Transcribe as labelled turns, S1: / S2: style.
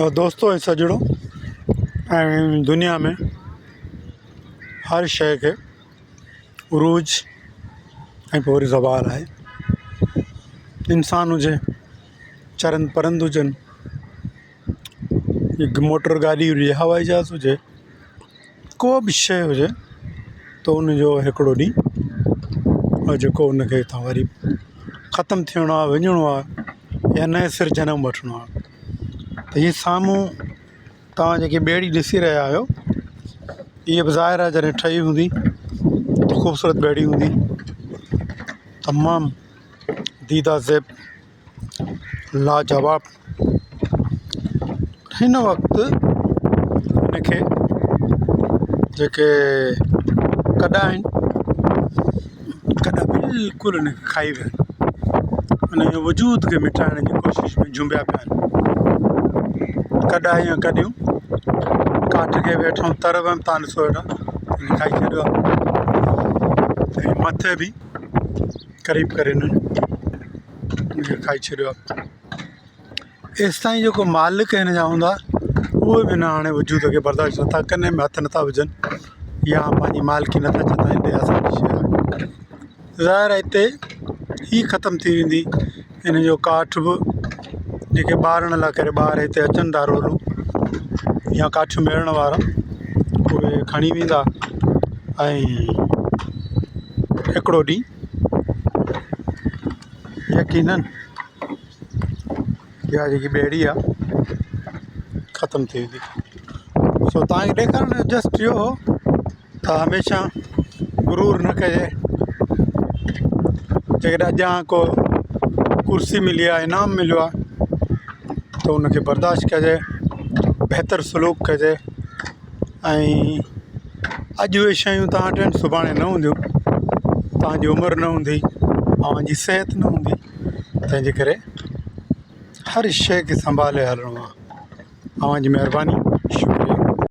S1: दोस्तों ऐं सजणो ऐं दुनिया में हर शइ खे उरूज ऐं पोइ वरी ज़वाल आहे। इंसान हुजे, चरंद परंद हुजनि, मोटर गाॾी हुजे, हवाई जहाज़ हुजे, को बि शइ हुजे त उनजो हिकिड़ो ॾींहुं जेको उनखे हितां वरी ख़तमु थियणो आहे, विञिणो आहे या नए सिर जनमु वठिणो आहे। त हीअ साम्हूं तव्हां जेकी ॿेड़ी ॾिसी रहिया आहियो, इहा बि ज़ाहिर आहे जॾहिं ठही हूंदी त ख़ूबसूरत ॿेड़ी हूंदी, तमामु दीदा ज़ेब लाजवाब। हिन वक़्तु हिनखे जेके कॾा आहिनि, कॾा बिल्कुलु हिनखे खाई विया आहिनि, हुन जो वजूद खे मिटाइण जी कोशिशि में झुंबिया पिया आहिनि। कॾा ईअं कॾियूं काठ खे वेठूं तर वियमि, तव्हां ॾिसो वेठा खाई छॾियो आहे। ऐं मथे बि क़रीब करे हिननि खाई छॾियो आहे। एसि ताईं जेको मालिक हिन जा हूंदा उहे बि न हाणे वजूद खे बर्दाश्त नथा कनि, में हथु नथा विझनि या पंहिंजी मालिकी नथा जताइनि ॾे असांजी शइ आहे। ज़ाहिर आहे हिते ई ख़तमु थी वेंदी। हिन जो काठ बि जेके ॿारण लाइ करे ॿार हिते अचनि था रोलूं या काठ मेड़ण वारा, उहे खणी वेंदा ऐं हिकिड़ो ॾींहुं यकीनन इहा जेकी ॿेड़ी आहे ख़तमु थी वेंदी। सो तव्हांखे ॾेखारण जो जस्ट इहो हो त हमेशह गुरूर न कजे। जेकॾहिं अॻियां को कुर्सी मिली आहे, इनाम मिलियो आहे त उनखे बर्दाश्त कजे, बहितर सलूक कजे। ऐं अॼु उहे शयूं तव्हां वटि आहिनि, सुभाणे न हूंदियूं, तव्हांजी उमिरि न हूंदी, तव्हांजी सिहत न हूंदी। तंहिंजे करे हर शइ खे संभाले हलिणो आहे। तव्हांजी महिरबानी, शुक्रिया।